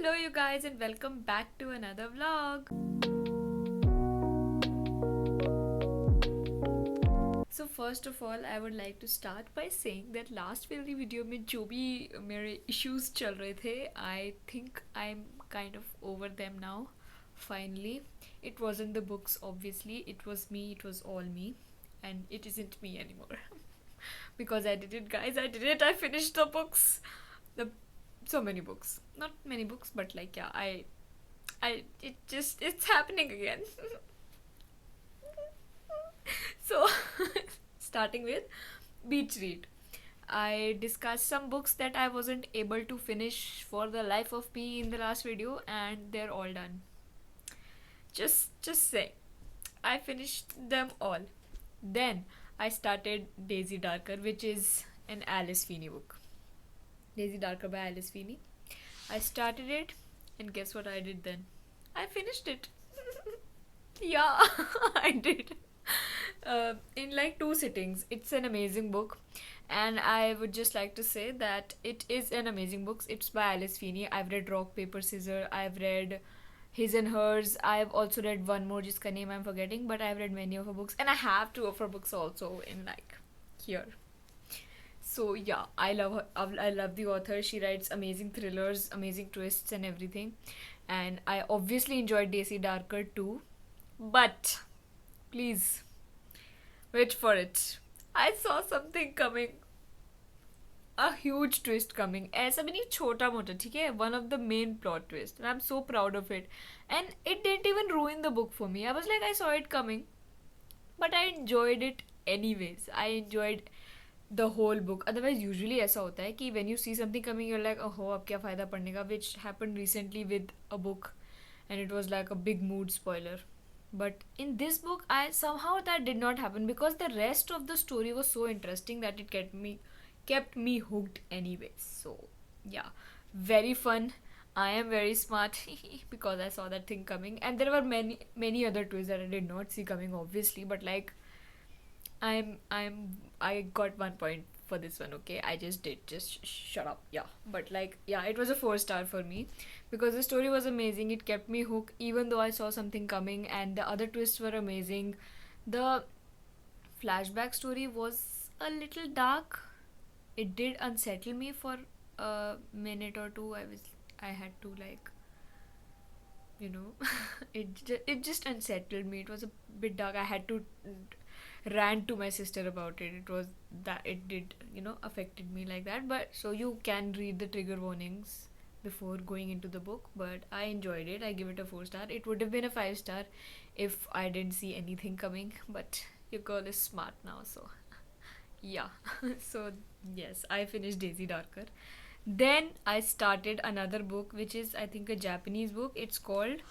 Hello, you guys, and welcome back to another vlog. So first of all, I would like to start by saying that last वाली video में जो भी मेरे issues चल रहे थे, I think I'm kind of over them now. Finally, it wasn't the books. Obviously, it was me. It was all me, and it isn't me anymore. Because I did it, guys. I did it. I finished the books. The so many books. Not many books, but like yeah, it's happening again. So, starting with Beach Read. I discussed some books that I wasn't able to finish for the life of me in the last video, and they're all done. Just say, I finished them all. Then I started Daisy Darker, which is an Alice Feeney book. Daisy Darker by Alice Feeney. I started it, and guess what I did then? I finished it. Yeah, I did. In like 2 sittings. It's an amazing book, and I would just like to say that it is an amazing book. It's by Alice Feeney. I've read Rock Paper Scissors. I've read His and Hers. I've also read one more, jiska name I'm forgetting, but I've read many of her books, and I have 2 of her books also in like here. So yeah, I love her. I love the author. She writes amazing thrillers, amazing twists, and everything. And I obviously enjoyed Daisy Darker too. But please wait for it. I saw something coming. A huge twist coming. ऐसा भी नहीं छोटा मोटा ठीक है. One of the main plot twists, and I'm so proud of it. And it didn't even ruin the book for me. I was like, I saw it coming, but I enjoyed it anyways. I enjoyed the whole book. Otherwise, usually ऐसा होता है कि when you see something coming, you're like, oh, अब क्या फायदा पढ़ने का, which happened recently with a book, and it was like a big mood spoiler. But in this book, I somehow that did not happen because the rest of the story was so interesting that it kept me hooked anyways. So yeah, very fun. I am very smart because I saw that thing coming, and there were many other twists that I did not see coming, obviously. But like, I got 1 point for this one. Okay, I just did. Just shut up. Yeah, but like, yeah, it was a 4 star for me because the story was amazing. It kept me hooked even though I saw something coming, and the other twists were amazing. The flashback story was a little dark. It did unsettle me for a minute or two. I had to like, you know, it just unsettled me. It was a bit dark. I had to rant to my sister about it. It was that it did, affected me like that. But so you can read the trigger warnings before going into the book, but I enjoyed it. I give it a 4 star. It would have been a 5 star if I didn't see anything coming, but your girl is smart now, so yeah. So yes, I finished Daisy Darker. Then I started another book, which is I think a Japanese book. It's called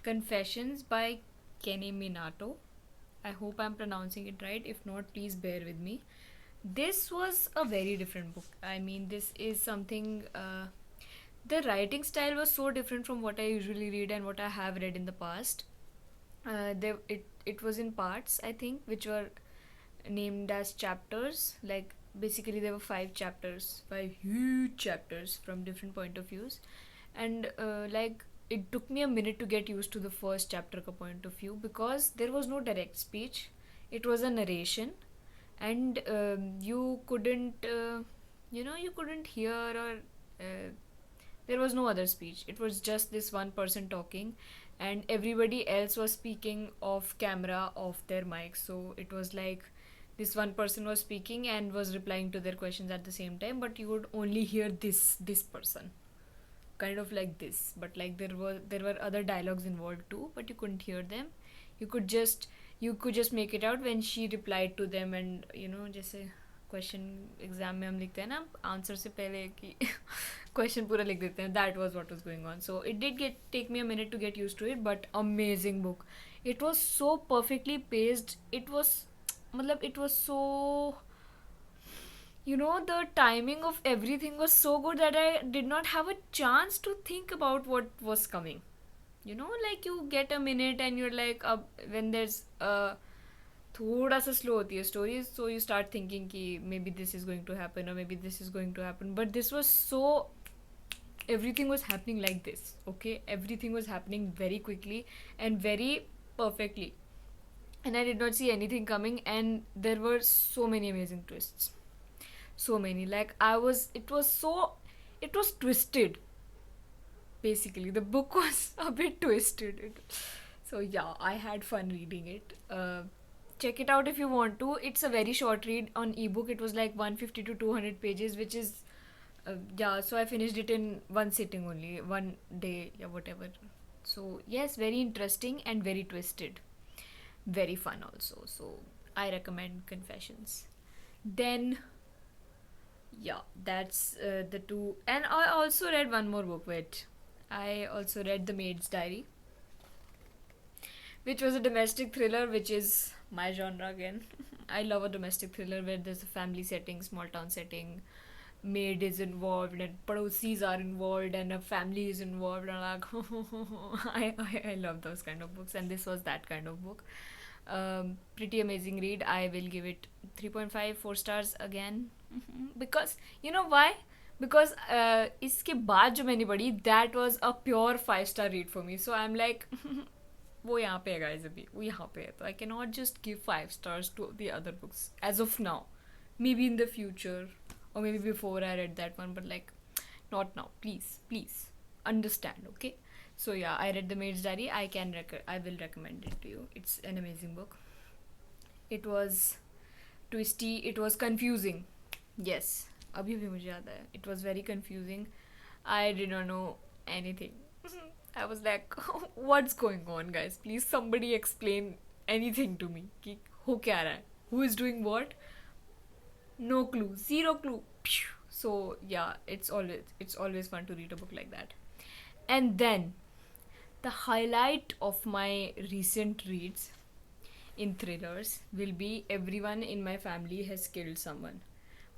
Confessions by Kenny Minato. I hope I'm pronouncing it right. If not, please bear with me. This was a very different book. I mean, this is something. The writing style was so different from what I usually read and what I have read in the past. It was in parts, I think, which were named as chapters. Like basically, there were 5 chapters, 5 huge chapters from different point of views, and like it took me a minute to get used to the first chapter ka point of view because there was no direct speech. It was a narration, and you couldn't, you couldn't hear or there was no other speech. It was just this one person talking, and everybody else was speaking off camera, off their mic. So it was like this one person was speaking and was replying to their questions at the same time, but you would only hear this person, kind of like this. But like there were other dialogues involved too, but you couldn't hear them. You could just make it out when she replied to them, and जैसे question exam में हम लिखते हैं ना answer से पहले कि question पूरा लिख देते हैं. That was what was going on. So it did get take me a minute to get used to it, but amazing book. It was so perfectly paced. It was so, the timing of everything was so good that I did not have a chance to think about what was coming. Like you get a minute and you're like, when there's थोड़ा सा slow होती है story, so you start thinking कि maybe this is going to happen और maybe this is going to happen, but this was so everything was happening like this, okay? Everything was happening very quickly and very perfectly, and I did not see anything coming, and there were so many amazing twists. So many. Like, it was twisted, basically. The book was a bit twisted. So, yeah, I had fun reading it. Check it out if you want to. It's a very short read on ebook. It was like 150 to 200 pages, which is, yeah, so I finished it in one sitting only, one day, yeah, whatever. So, yes, very interesting and very twisted. Very fun also. So, I recommend Confessions. Then, yeah, that's the two. And I also read one more book. Wait, I also read The Maid's Diary, which was a domestic thriller, which is my genre again. I love a domestic thriller where there's a family setting, small town setting, maid is involved, and padosis are involved, and a family is involved. And like, I love those kind of books, and this was that kind of book. Pretty amazing read. I will give it 3.5, 4 stars again. Because, you know why? Because इसके बाद जो मैंने पढ़ी, that was a pure 5-star read for me. So I'm like, वो यहाँ पे है guys अभी, वो यहाँ पे है. So I cannot just give 5 stars to the other books as of now. Maybe in the future, or maybe before I read that one, but like, not now. Please understand, okay? So yeah, I read The Maid's Diary. I will recommend it to you. It's an amazing book. It was twisty. It was confusing. Yes, अभी भी मुझे याद है. It was very confusing. I did not know anything. I was like, what's going on, guys? Please, somebody explain anything to me. कि हो क्या रहा है? Who is doing what? No clue. Zero clue. So yeah, it's always fun to read a book like that. And then the highlight of my recent reads in thrillers will be Everyone in My Family Has Killed Someone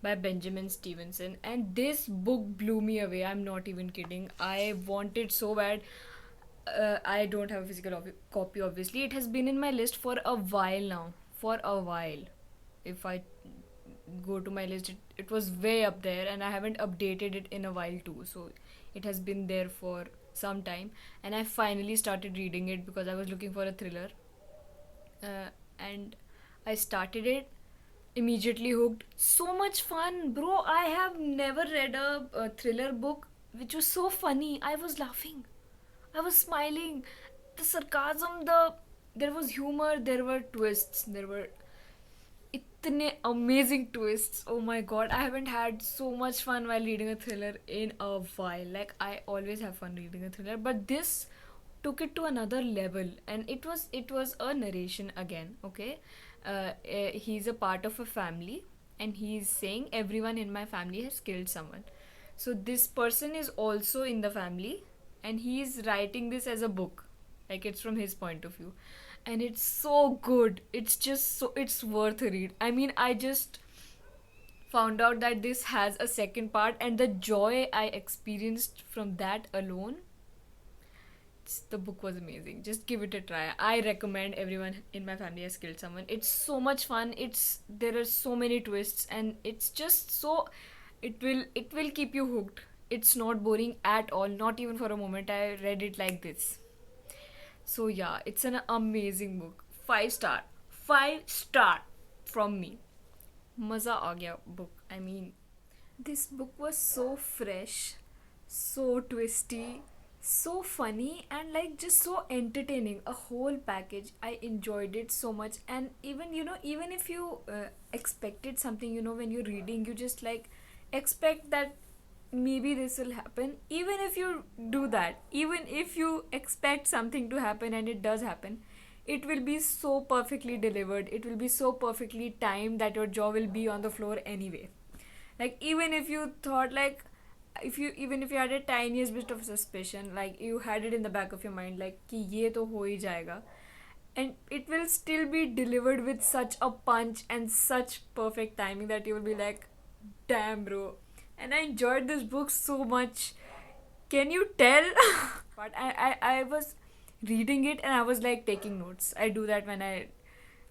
by Benjamin Stevenson. And this book blew me away. I'm not even kidding. I want it so bad. I don't have a physical copy, obviously. It has been in my list for a while now. For a while. If I go to my list, it was way up there, and I haven't updated it in a while too. So it has been there for some time, and I finally started reading it because I was looking for a thriller. And I started it, immediately hooked. So much fun, bro. I have never read a thriller book which was so funny. I was laughing, I was smiling. The sarcasm, there was humor, there were twists, there were itne amazing twists. Oh my god, I haven't had so much fun while reading a thriller in a while. Like, I always have fun reading a thriller, but this took it to another level, and it was a narration again, okay? He's a part of a family, and he's saying everyone in my family has killed someone. So this person is also in the family, and he's writing this as a book, like it's from his point of view, and it's so good. It's just so, it's worth a read. I mean, I just found out that this has a second part, and the joy I experienced from that alone, the book was amazing. Just give it a try. I recommend Everyone in My Family Has Killed Someone. It's so much fun. There are so many twists, and it's just so, it will keep you hooked. It's not boring at all, not even for a moment. I read it like this. So yeah, it's an amazing book. 5 star. 5 star from me. Maza aa gaya book. I mean, this book was so fresh, so twisty, so funny, and like just so entertaining. A whole package. I enjoyed it so much. And even, even if you expected something, when you're reading, you just like expect that maybe this will happen. Even if you do that, even if you expect something to happen and it does happen, it will be so perfectly delivered, it will be so perfectly timed that your jaw will be on the floor anyway. Like, even if you thought, like, even if you had a tiniest bit of suspicion, like you had it in the back of your mind, like कि ये तो हो ही जाएगा, and it will still be delivered with such a punch and such perfect timing that you will be like, damn, bro. And I enjoyed this book so much. Can you tell? But I was reading it, and I was like taking notes. I do that when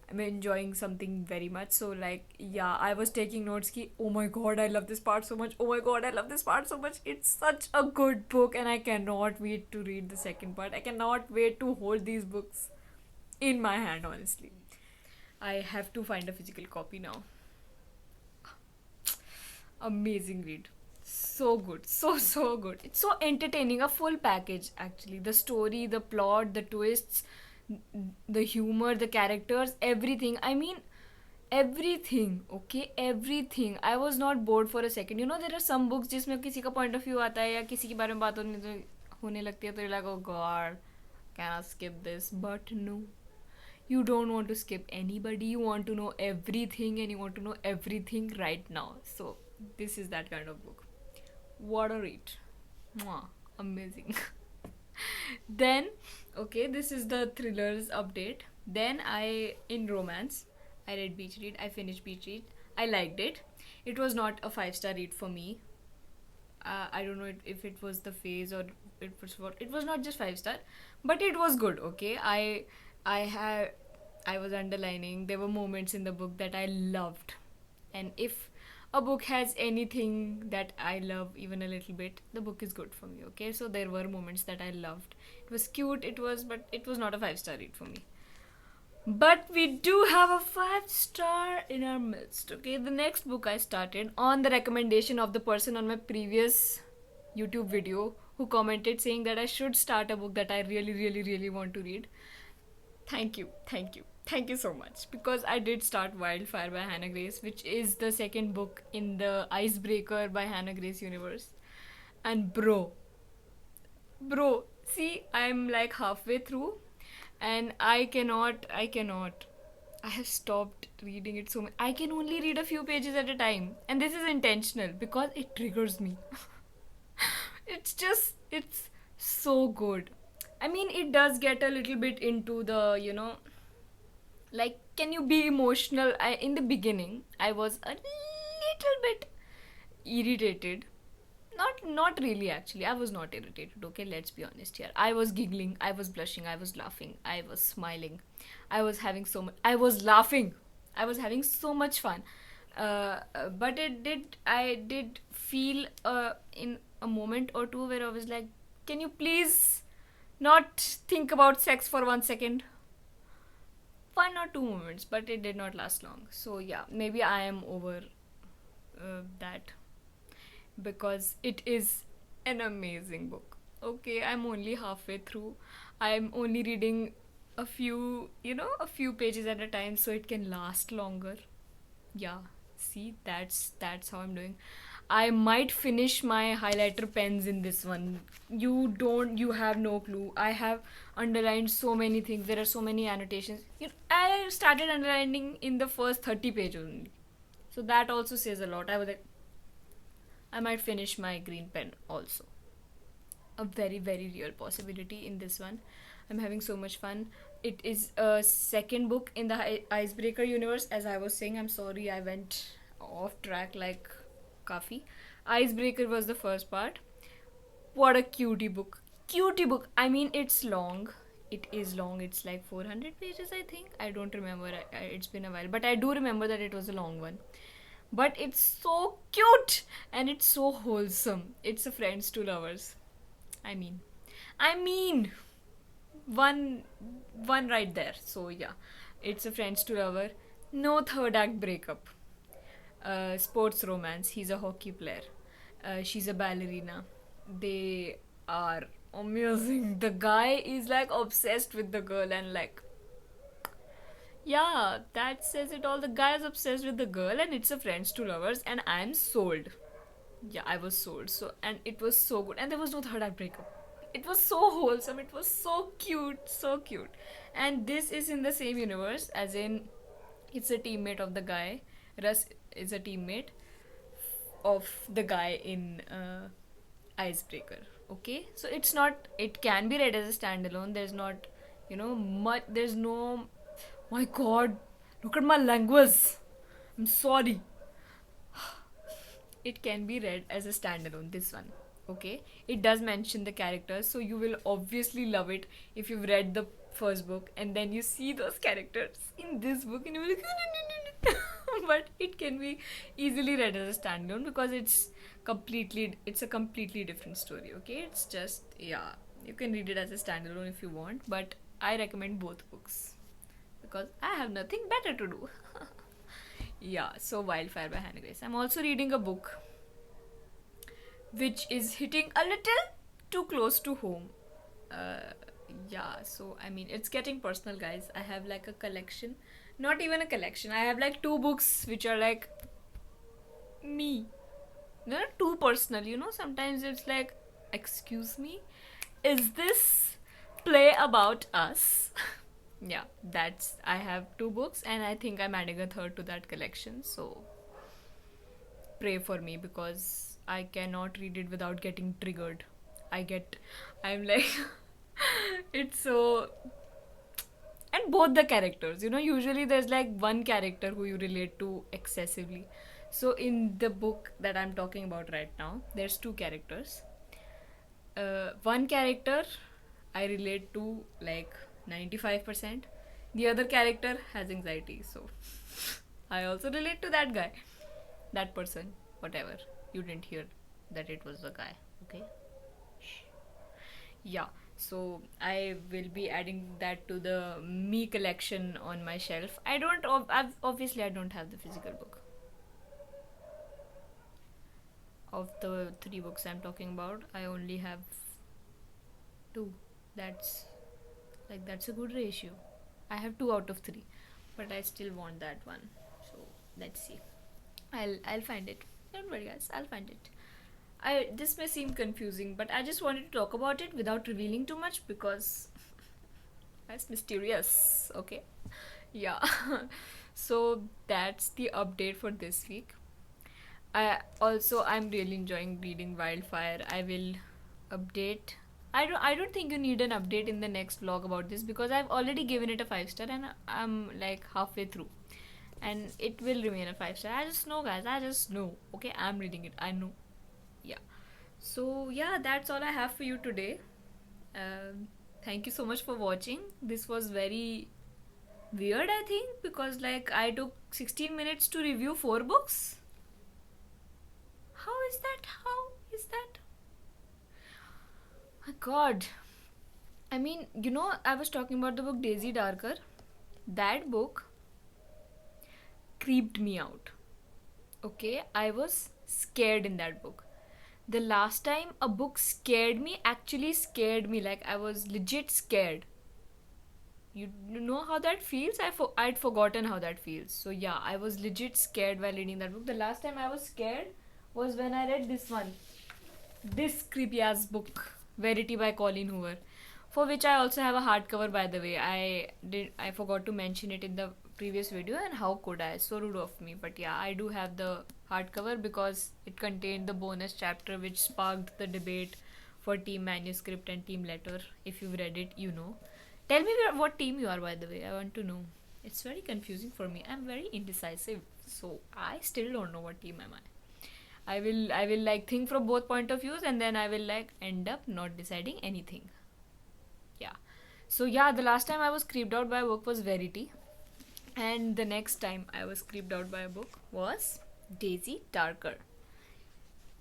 I'm enjoying something very much. So like, yeah, I was taking notes ki, oh my god, I love this part so much. Oh my god, I love this part so much. It's such a good book and I cannot wait to read the second part. I cannot wait to hold these books in my hand, honestly. I have to find a physical copy now. Amazing read. So good. So good. It's so entertaining. A full package, actually. The story, the plot, the twists, the humor, the characters, everything. I mean, everything. Okay? Everything. I was not bored for a second. You know, there are some books जिसमें किसी का point of view आता है या किसी के बारे में बात होने लगती है तो you're like, oh god, can I skip this? But no. You don't want to skip anybody. You want to know everything and you want to know everything right now. So, this is that kind of book. What a read. Mwah. Amazing. Then, okay, this is the thrillers update. Then in romance, I read Beach Read. I finished Beach Read. I liked it. It was not a 5-star read for me. I don't know if it was the phase or it was what. It was not just 5-star, but it was good. Okay, I had I was underlining. There were moments in the book that I loved, and if a book has anything that I love even a little bit, the book is good for me. Okay, so there were moments that I loved. It was cute. But it was not a 5-star read for me. But we do have a 5-star in our midst. Okay, the next book I started on the recommendation of the person on my previous YouTube video who commented saying that I should start a book that I really, really, really want to read. Thank you so much. Because I did start Wildfire by Hannah Grace, which is the second book in the Icebreaker by Hannah Grace universe. And bro, see, I'm like halfway through and I cannot. I have stopped reading it so much. I can only read a few pages at a time. And this is intentional because it triggers me. It's so good. I mean, it does get a little bit into the, like, can you be emotional? In the beginning, I was a little bit irritated. Not really, actually. I was not irritated, okay? Let's be honest here. I was giggling, I was blushing, I was laughing, I was smiling. I was laughing. I was having so much fun. But I did feel in a moment or two where I was like, can you please not think about sex for 1 second? 1 or 2 moments, but it did not last long. So yeah, maybe I am over that because it is an amazing book. Okay, I'm only halfway through. I'm only reading a few pages at a time so it can last longer. Yeah, see, that's how I'm doing. I might finish my highlighter pens in this one. You have no clue. I have underlined so many things. There are so many annotations. I started underlining in the first 30 pages only. So that also says a lot. I was like, I might finish my green pen also. A very, very real possibility in this one. I'm having so much fun. It is a second book in the Icebreaker universe. As I was saying, I'm sorry I went off track like coffee. Icebreaker was the first part. What a cutie book. Cutie book. I mean, it's long. It is long. It's like 400 pages, I think. I don't remember. It's been a while. But I do remember that it was a long one. But it's so cute and it's so wholesome. It's a friends to lovers. I mean, one right there. So yeah, it's a friends to lover. No third act breakup. Sports romance. He's a hockey player. She's a ballerina. They are amazing. The guy is like obsessed with the girl and like, yeah, that says it all. The guy is obsessed with the girl and it's a friends to lovers and I'm sold. Yeah, I was sold. So, and it was so good. And there was no third act breakup. It was so wholesome. It was so cute. So cute. And this is in the same universe, as in, it's a teammate of the guy. Russ is a teammate of the guy in Icebreaker. Okay? So it's not, it can be read as a standalone. There's not, much, there's no, my god, look at my language. I'm sorry. It can be read as a standalone, this one. Okay, it does mention the characters, so you will obviously love it if you've read the first book, and then you see those characters in this book, and you're like, but it can be easily read as a standalone because it's a completely different story. Okay, it's just, yeah, you can read it as a standalone if you want, but I recommend both books because I have nothing better to do. Yeah, so Wildfire by Hannah Grace. I'm also reading a book which is hitting a little too close to home. Uh, yeah, so I mean, it's getting personal, guys. I have like a collection, not even a collection. I have like two books which are like me. They're not too personal, you know. Sometimes it's like, excuse me, is this play about us? Yeah, that's, I have two books, and I think I'm adding a third to that collection. So pray for me because I cannot read it without getting triggered. I'm like, it's so. And both the characters, you know, usually there's like one character who you relate to excessively. So in the book that I'm talking about right now, there's two characters. One character I relate to like 95%. The other character has anxiety, so I also relate to that guy, that person, whatever. You didn't hear that it was the guy, okay? Yeah, so I will be adding that to the me collection on my shelf. Obviously I don't have the physical book of the three books I'm talking about. I only have two. That's that's a good ratio. I have two out of three, but I still want that one. So let's see. I'll find it. Don't worry, guys. I'll find it. I This may seem confusing, but I just wanted to talk about it without revealing too much because that's mysterious. Okay. Yeah. So that's the update for this week. I'm really enjoying reading Wildfire. I will update. I don't think you need an update in the next vlog about this because I've already given it a 5 star and I'm like halfway through. And it will remain a 5 star. I just know, guys. I just know. Okay, I'm reading it. I know. Yeah. So yeah, that's all I have for you today. Thank you so much for watching. This was very weird, I think, because like I took 16 minutes to review 4 books. How is that? How is that? My God. I mean, you know, I was talking about the book Daisy Darker. That book creeped me out. Okay, I was scared in that book. The last time a book actually scared me, like I was legit scared. You know how that feels? I'd forgotten how that feels. So yeah, I was legit scared while reading that book. The last time I was scared was when I read this one. This creepy ass book, Verity by Colleen Hoover, for which I also have a hardcover, by the way. I forgot to mention it in the previous video, and how could I? So rude of me. But yeah, I do have the hardcover because it contained the bonus chapter which sparked the debate for Team Manuscript and Team Letter. If you've read it, you know. Tell me what team you are, by the way. I want to know. It's very confusing for me. I'm very indecisive, so I still don't know what team am I. I will like think from both point of views, and then I will like end up not deciding anything. Yeah. So yeah, the last time I was creeped out by a book was Verity, and the next time I was creeped out by a book was Daisy Darker.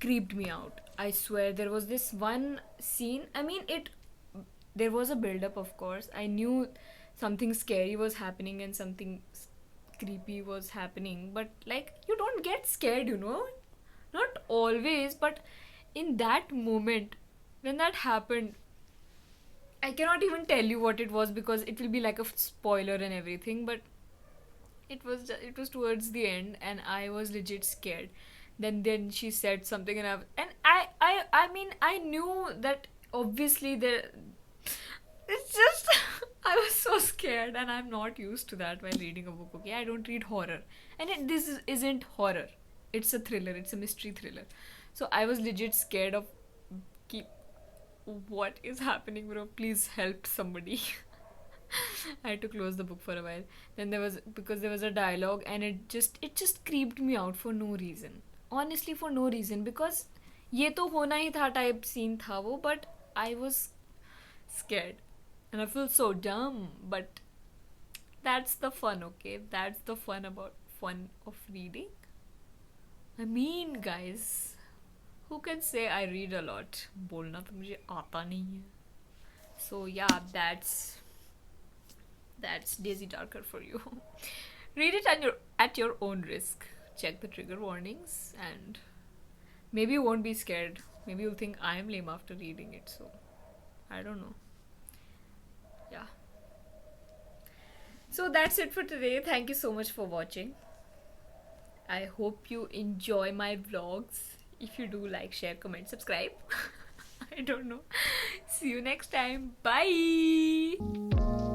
Creeped me out. I swear, there was this one scene. I mean, there was a build up, of course. I knew something scary was happening and something creepy was happening, but like, you don't get scared, you know. Not always, but in that moment when that happened, I cannot even tell you what it was because it will be like a spoiler and everything, but it was towards the end and I was legit scared. Then she said something, and I mean, I knew that obviously there. It's just I was so scared, and I'm not used to that while reading a book. Okay, I don't read horror, and isn't horror. It's a thriller. It's a mystery thriller. So I was legit scared of what is happening, bro. Please help somebody. I had to close the book for a while. Then there was a dialogue, and it just creeped me out for no reason. Honestly, for no reason, because ये तो होना ही था type scene था वो, but I was scared. and I feel so dumb, but that's the fun, okay? That's the fun of reading. I mean, guys, who can say I read a lot? बोलना तो मुझे आता नहीं है. So yeah, that's Daisy Darker for you. Read it at your own risk. Check the trigger warnings, and maybe you won't be scared. Maybe you'll think I am lame after reading it. So I don't know. Yeah. So that's it for today. Thank you so much for watching. I hope you enjoy my vlogs. If you do, like, share, comment, subscribe. I don't know. See you next time. Bye.